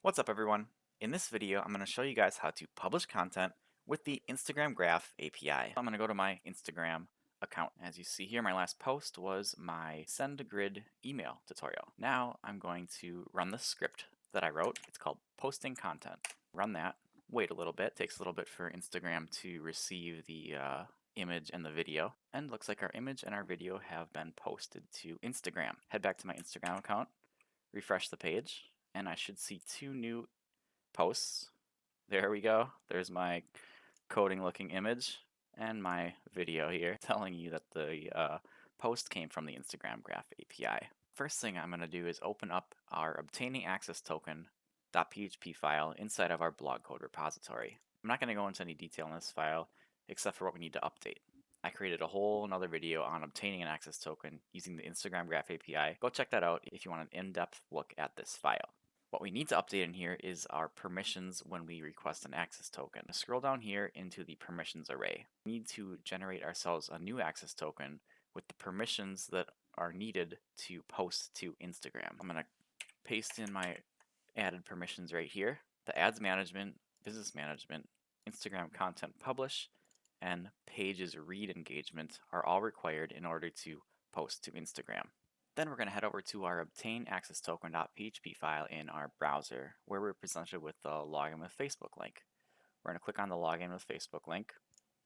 What's up everyone? In this video, I'm going to show you guys how to publish content with the Instagram Graph API. I'm going to go to my Instagram account. As you see here, my last post was my send a grid email tutorial. Now I'm going to run the script that I wrote. It's called posting content. Run that. Wait a little bit. Takes a little bit for Instagram to receive the image and the video. And looks like our image and our video have been posted to Instagram. Head back to my Instagram account, refresh the page, and I should see two new posts. There we go. There's my coding looking image and my video here telling you that the post came from the Instagram Graph API. First thing I'm going to do is open up our obtaining access token.php file inside of our blog code repository. I'm not going to go into any detail in this file except for what we need to update. I created a whole another video on obtaining an access token using the Instagram Graph API. Go check that out if you want an in-depth look at this file. What we need to update in here is our permissions when we request an access token. Scroll down here into the permissions array. We need to generate ourselves a new access token with the permissions that are needed to post to Instagram. I'm going to paste in my added permissions right here. The ads management, business management, Instagram content publish, and pages read engagement are all required in order to post to Instagram. Then we're going to head over to our obtain access token.php file in our browser where we're presented with the login with Facebook link. We're going to click on the login with Facebook link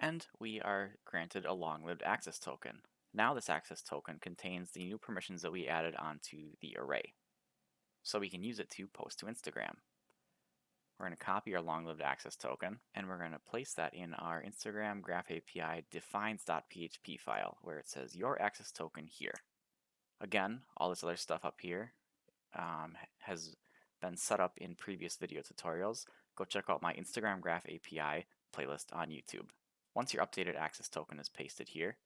and we are granted a long-lived access token. Now this access token contains the new permissions that we added onto the array, so we can use it to post to Instagram. We're going to copy our long-lived access token and we're going to place that in our Instagram Graph API defines.php file where it says your access token here. Again, all this other stuff up here has been set up in previous video tutorials. Go check out my Instagram Graph API playlist on YouTube. Once your updated access token is pasted here,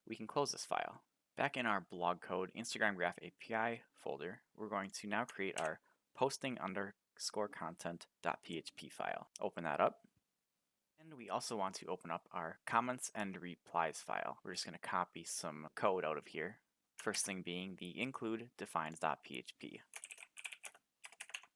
we can close this file. Back in our blog code Instagram Graph API folder, we're going to now create our posting_content.php file. Open that up. And we also want to open up our comments and replies file. We're just going to copy some code out of here. First thing being the include defines.php.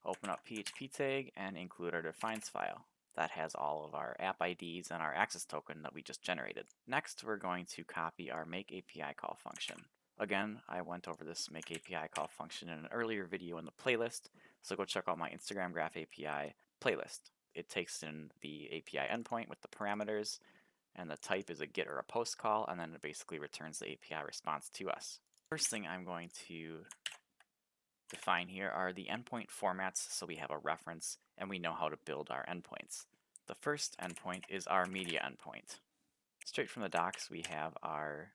Open up PHP tag and include our defines file. That has all of our app IDs and our access token that we just generated. Next, we're going to copy our make API call function. Again, I went over this make API call function in an earlier video in the playlist, so go check out my Instagram Graph API playlist. It takes in the API endpoint with the parameters, and the type is a GET or a POST call, and then it basically returns the API response to us. First thing I'm going to define here are the endpoint formats so we have a reference and we know how to build our endpoints. The first endpoint is our media endpoint. Straight from the docs we have our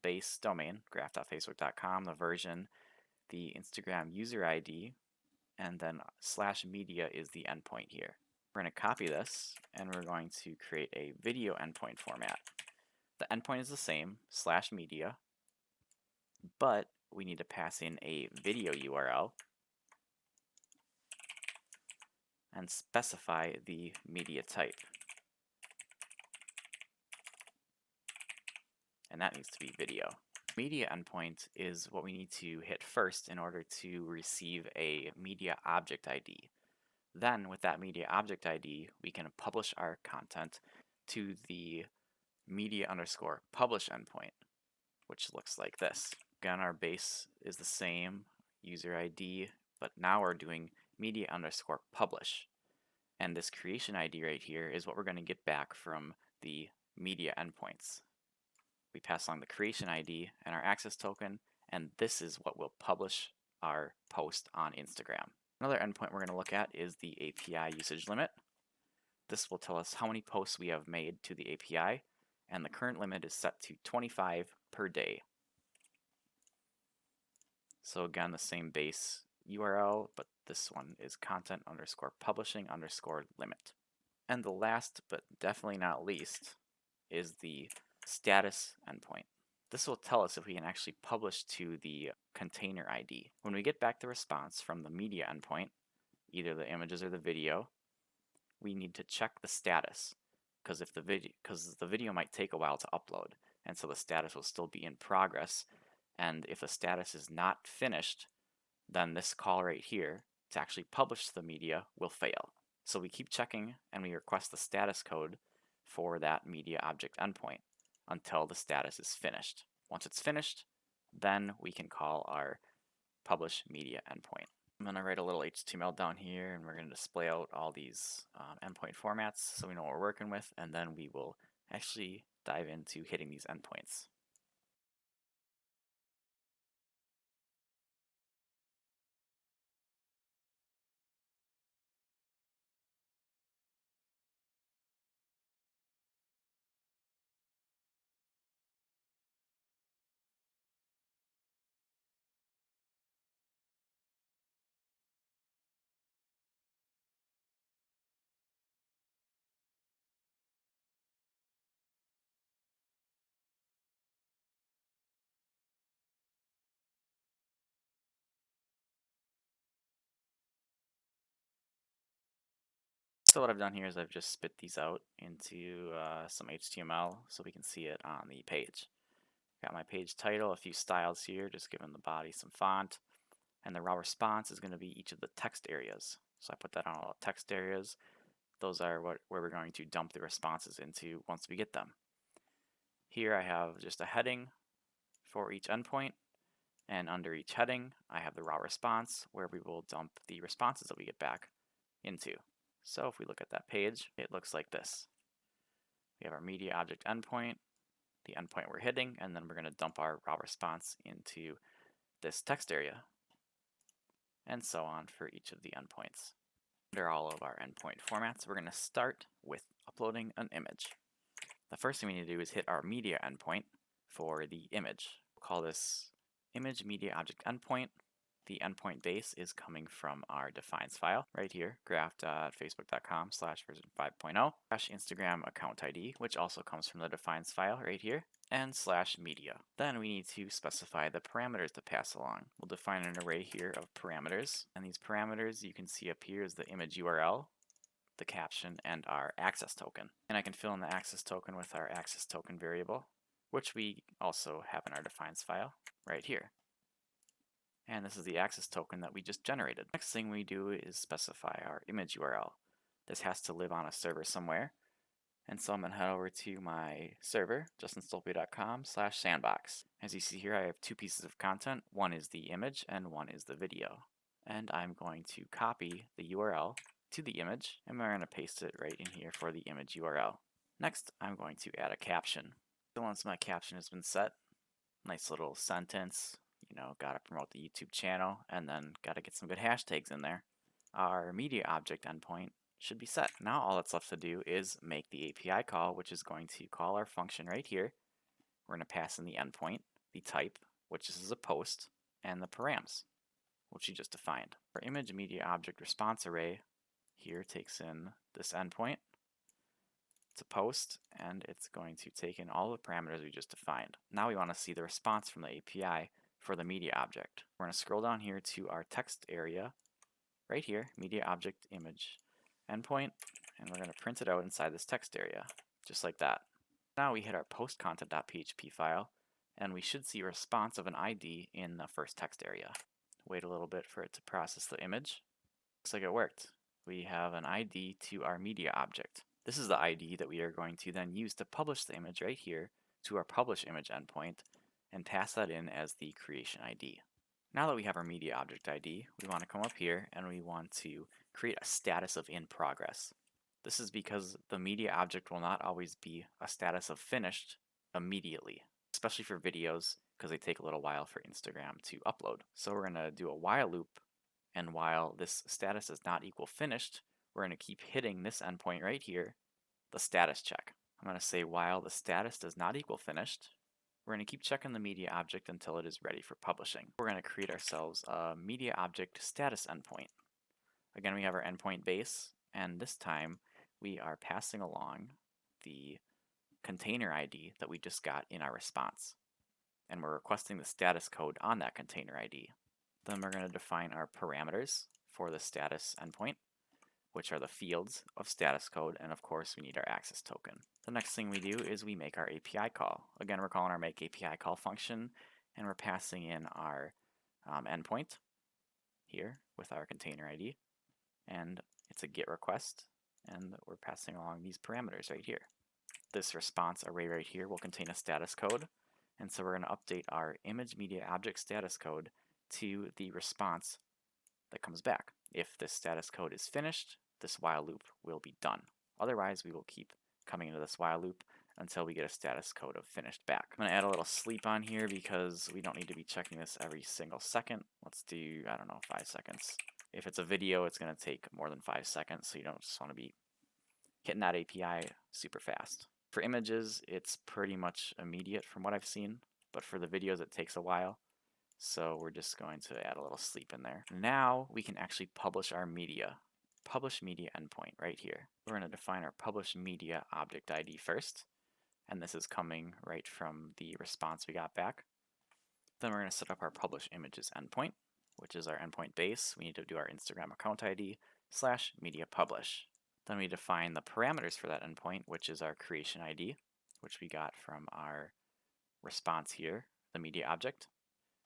base domain, graph.facebook.com, the version, the Instagram user ID, and then /media is the endpoint here. We're going to copy this and we're going to create a video endpoint format. The endpoint is the same, /media, but we need to pass in a video URL and specify the media type. And that needs to be video. Media endpoint is what we need to hit first in order to receive a media object ID. Then with that media object ID, we can publish our content to the media_publish endpoint, which looks like this. Again, our base is the same, user ID, but now we're doing media_publish. And this creation ID right here is what we're going to get back from the media endpoints. We pass along the creation ID and our access token, and this is what will publish our post on Instagram. Another endpoint we're going to look at is the API usage limit. This will tell us how many posts we have made to the API, and the current limit is set to 25 per day. So again, the same base URL, but this one is content_publishing_limit. And the last, but definitely not least, is the status endpoint. This will tell us if we can actually publish to the container ID. When we get back the response from the media endpoint, either the images or the video, we need to check the status, because the video might take a while to upload, and so the status will still be in progress. And if the status is not finished, then this call right here to actually publish the media will fail. So we keep checking and we request the status code for that media object endpoint until the status is finished. Once it's finished, then we can call our publish media endpoint. I'm going to write a little HTML down here, and we're going to display out all these endpoint formats so we know what we're working with, and then we will actually dive into hitting these endpoints. So what I've done here is I've just spit these out into some HTML so we can see it on the page. Got my page title, a few styles here, just giving the body some font, and the raw response is going to be each of the text areas. So I put that on all the text areas. Those are where we're going to dump the responses into once we get them. Here I have just a heading for each endpoint, and under each heading I have the raw response where we will dump the responses that we get back into. So if we look at that page, it looks like this. We have our media object endpoint, the endpoint we're hitting, and then we're going to dump our raw response into this text area, and so on for each of the endpoints. Under all of our endpoint formats, we're going to start with uploading an image. The first thing we need to do is hit our media endpoint for the image. We'll call this image media object endpoint. The endpoint base is coming from our defines file right here, graph.facebook.com/version 5.0 /Instagram account ID, which also comes from the defines file right here, and /media. Then we need to specify the parameters to pass along. We'll define an array here of parameters, and these parameters you can see up here is the image URL, the caption, and our access token. And I can fill in the access token with our access token variable, which we also have in our defines file right here. And this is the access token that we just generated. Next thing we do is specify our image URL. This has to live on a server somewhere. And so I'm going to head over to my server, justinstolpe.com/sandbox. As you see here, I have two pieces of content. One is the image and one is the video. And I'm going to copy the URL to the image, and we're going to paste it right in here for the image URL. Next, I'm going to add a caption. So once my caption has been set, nice little sentence, gotta promote the YouTube channel, and then gotta get some good hashtags in there. Our media object endpoint should be set. Now all that's left to do is make the API call, which is going to call our function right here. We're going to pass in the endpoint, the type, which is a post, and the params, which we just defined. Our image media object response array here takes in this endpoint. It's a post, and it's going to take in all the parameters we just defined. Now we want to see the response from the API for the media object. We're going to scroll down here to our text area right here, media object image endpoint, and we're going to print it out inside this text area, just like that. Now we hit our post content.php file, and we should see a response of an ID in the first text area. Wait a little bit for it to process the image. Looks like it worked. We have an ID to our media object. This is the ID that we are going to then use to publish the image right here to our publish image endpoint and pass that in as the creation ID. Now that we have our media object ID, we want to come up here and we want to create a status of in progress. This is because the media object will not always be a status of finished immediately, especially for videos because they take a little while for Instagram to upload. So we're going to do a while loop, and while this status does not equal finished, we're going to keep hitting this endpoint right here, the status check. I'm going to say while the status does not equal finished, we're going to keep checking the media object until it is ready for publishing. We're going to create ourselves a media object status endpoint. Again, we have our endpoint base, and this time we are passing along the container ID that we just got in our response. And we're requesting the status code on that container ID. Then we're going to define our parameters for the status endpoint, which are the fields of status code, and of course we need our access token. The next thing we do is we make our API call. Again, we're calling our make API call function, and we're passing in our endpoint. here with our container ID, and it's a GET request, and we're passing along these parameters right here. This response array right here will contain a status code, and so we're going to update our image media object status code to the response that comes back. If this status code is finished, this while loop will be done. Otherwise, we will keep coming into this while loop until we get a status code of finished back. I'm going to add a little sleep on here because we don't need to be checking this every single second. Let's do, I don't know, 5 seconds. If it's a video, it's going to take more than 5 seconds, so you don't just want to be hitting that API super fast. For images, it's pretty much immediate from what I've seen, but for the videos, it takes a while. So we're just going to add a little sleep in there. Now we can actually publish our media. Publish media endpoint right here. We're going to define our publish media object ID first, and this is coming right from the response we got back. Then we're going to set up our publish images endpoint, which is our endpoint base. We need to do our Instagram account ID / media publish. Then we define the parameters for that endpoint, which is our creation ID, which we got from our response here, the media object,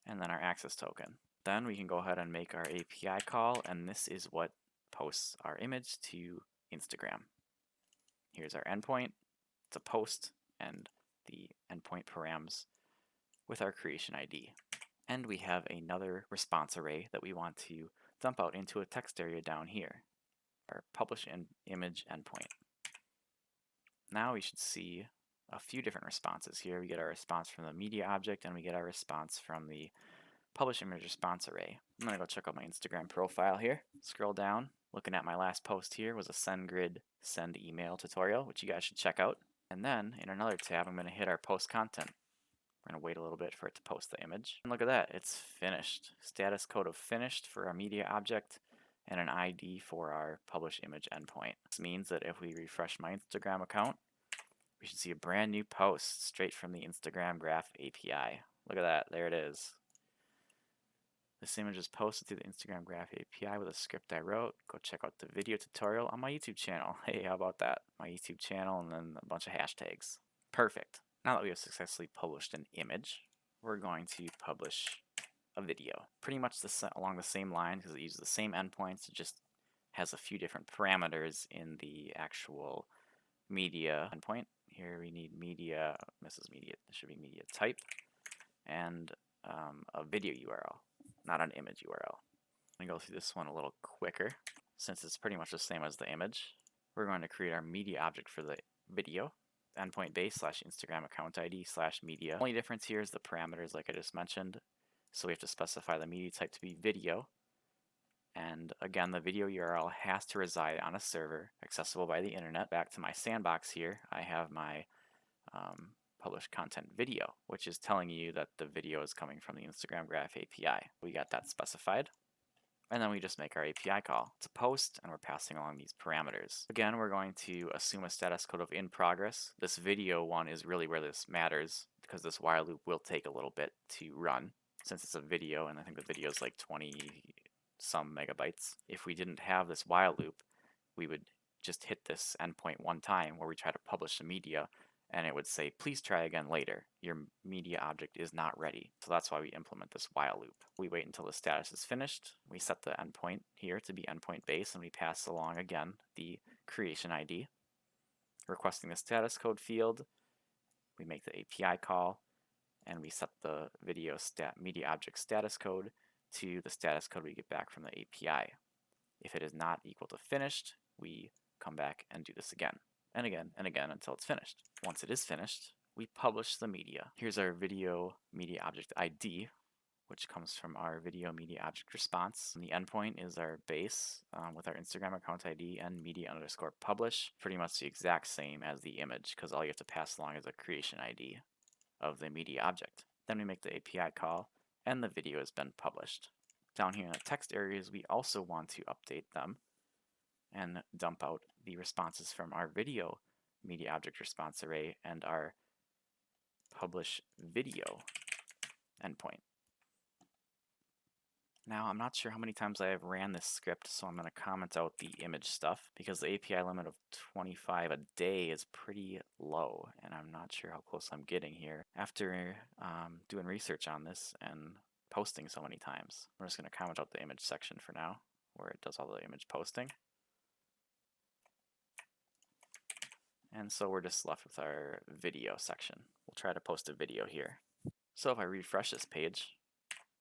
and then our access token. Then we can go ahead and make our API call, and this is what posts our image to Instagram. Here's our endpoint. It's a post, and the endpoint params with our creation ID. And we have another response array that we want to dump out into a text area down here, our publish image endpoint. Now we should see a few different responses here. We get our response from the media object, and we get our response from the publish image response array. I'm going to go check out my Instagram profile here. Scroll down. Looking at my last post here was a SendGrid send email tutorial, which you guys should check out. And then in another tab, I'm going to hit our post content. We're going to wait a little bit for it to post the image. And look at that, it's finished. Status code of finished for our media object and an ID for our publish image endpoint. This means that if we refresh my Instagram account, we should see a brand new post straight from the Instagram Graph API. Look at that, there it is. This image is posted to the Instagram Graph API with a script I wrote. Go check out the video tutorial on my YouTube channel. Hey, how about that? My YouTube channel and then a bunch of hashtags. Perfect. Now that we have successfully published an image, we're going to publish a video. Pretty much along the same line because it uses the same endpoints. It just has a few different parameters in the actual media endpoint. Here we need media, this is media, it should be media type, and a video URL, not an image URL. I'm going to go through this one a little quicker since it's pretty much the same as the image. We're going to create our media object for the video, endpoint base / Instagram account ID / media. The only difference here is the parameters like I just mentioned. So we have to specify the media type to be video. And again, the video URL has to reside on a server accessible by the internet. Back to my sandbox here, I have my published content video, which is telling you that the video is coming from the Instagram Graph API. We got that specified. And then we just make our API call. It's a post, and we're passing along these parameters. Again, we're going to assume a status code of in progress. This video one is really where this matters because this while loop will take a little bit to run since it's a video, and I think the video is like 20 some megabytes. If we didn't have this while loop, we would just hit this endpoint one time where we try to publish the media, and it would say, please try again later. Your media object is not ready. So that's why we implement this while loop. We wait until the status is finished. We set the endpoint here to be endpoint base, and we pass along again the creation ID. Requesting the status code field, we make the API call, and we set the video media object status code to the status code we get back from the API. If it is not equal to finished, we come back and do this again and again and again until it's finished. Once it is finished, we publish the media. Here's our video media object ID, which comes from our video media object response. And the endpoint is our base with our Instagram account ID and media underscore publish. Pretty much the exact same as the image because all you have to pass along is a creation ID of the media object. Then we make the API call and the video has been published. Down here in the text areas, we also want to update them and dump out the responses from our video media object response array and our publish video endpoint. Now, I'm not sure how many times I have ran this script, so I'm going to comment out the image stuff because the API limit of 25 a day is pretty low, and I'm not sure how close I'm getting here. After doing research on this and posting so many times. We're just going to comment out the image section for now, where it does all the image posting. And so we're just left with our video section. We'll try to post a video here. So if I refresh this page,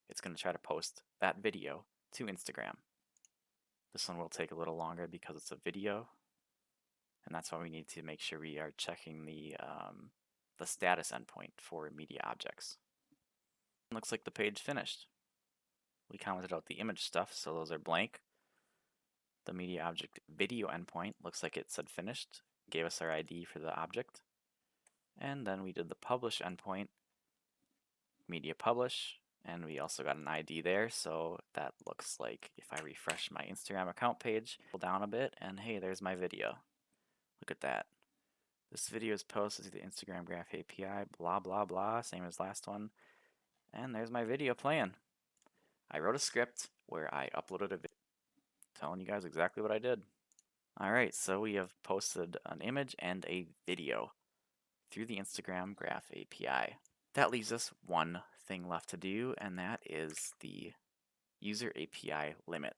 it's going to try to post that video to Instagram. This one will take a little longer because it's a video, and that's why we need to make sure we are checking the status endpoint for media objects. Looks like the page finished. We commented out the image stuff, so those are blank. The media object video endpoint looks like it said finished, gave us our ID for the object. And then we did the publish endpoint, media publish, and we also got an ID there, so that looks like if I refresh my Instagram account page, pull down a bit, and hey, there's my video. Look at that. This video is posted to the Instagram Graph API, blah blah blah, same as last one. And there's my video playing. I wrote a script where I uploaded a video telling you guys exactly what I did. Alright, so we have posted an image and a video through the Instagram Graph API. That leaves us one thing left to do, and that is the user API limit.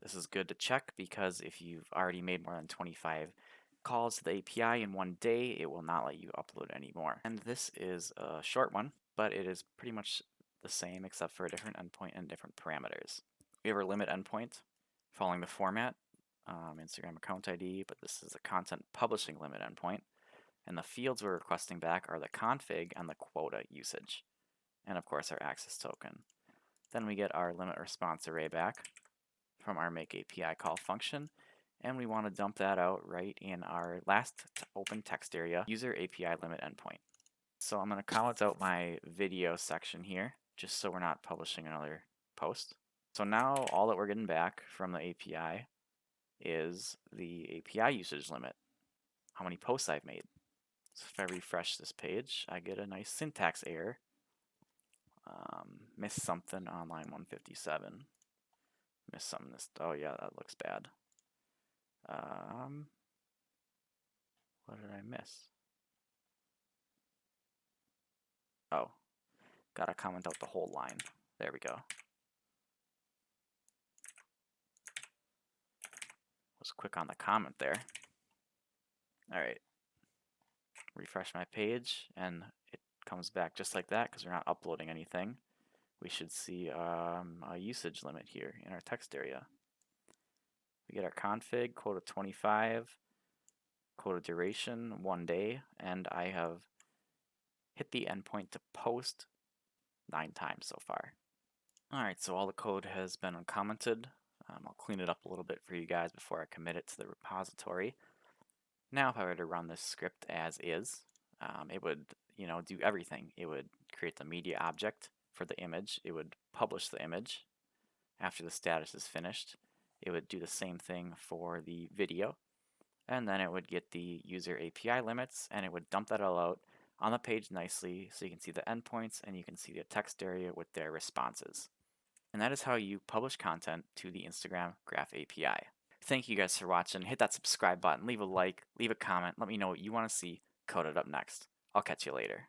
This is good to check because if you've already made more than 25 calls to the API in one day, it will not let you upload anymore. And this is a short one, but it is pretty much the same except for a different endpoint and different parameters. We have our limit endpoint following the format, Instagram account ID, but this is a content publishing limit endpoint. And the fields we're requesting back are the config and the quota usage. And of course our access token. Then we get our limit response array back from our make API call function. And we want to dump that out right in our last open text area, user API limit endpoint. So I'm going to comment out my video section here, just so we're not publishing another post. So now all that we're getting back from the API is the API usage limit, how many posts I've made. So if I refresh this page, I get a nice syntax error. Missed something on line 157. Missed something this, oh yeah, that looks bad. What did I miss? Oh, gotta comment out the whole line. There we go. Was quick on the comment there. Alright. Refresh my page and it comes back just like that because we're not uploading anything. We should see a usage limit here in our text area. We get our config, quota 25, quota duration, 1 day, and I have hit the endpoint to post 9 times so far. Alright, so all the code has been uncommented. I'll clean it up a little bit for you guys before I commit it to the repository. Now if I were to run this script as is, it would do everything. It would create the media object for the image. It would publish the image after the status is finished. It would do the same thing for the video. And then it would get the user API limits and it would dump that all out on the page nicely so you can see the endpoints and you can see the text area with their responses. And that is how you publish content to the Instagram Graph API. Thank you guys for watching. Hit that subscribe button, leave a like, leave a comment, let me know what you want to see coded up next. I'll catch you later.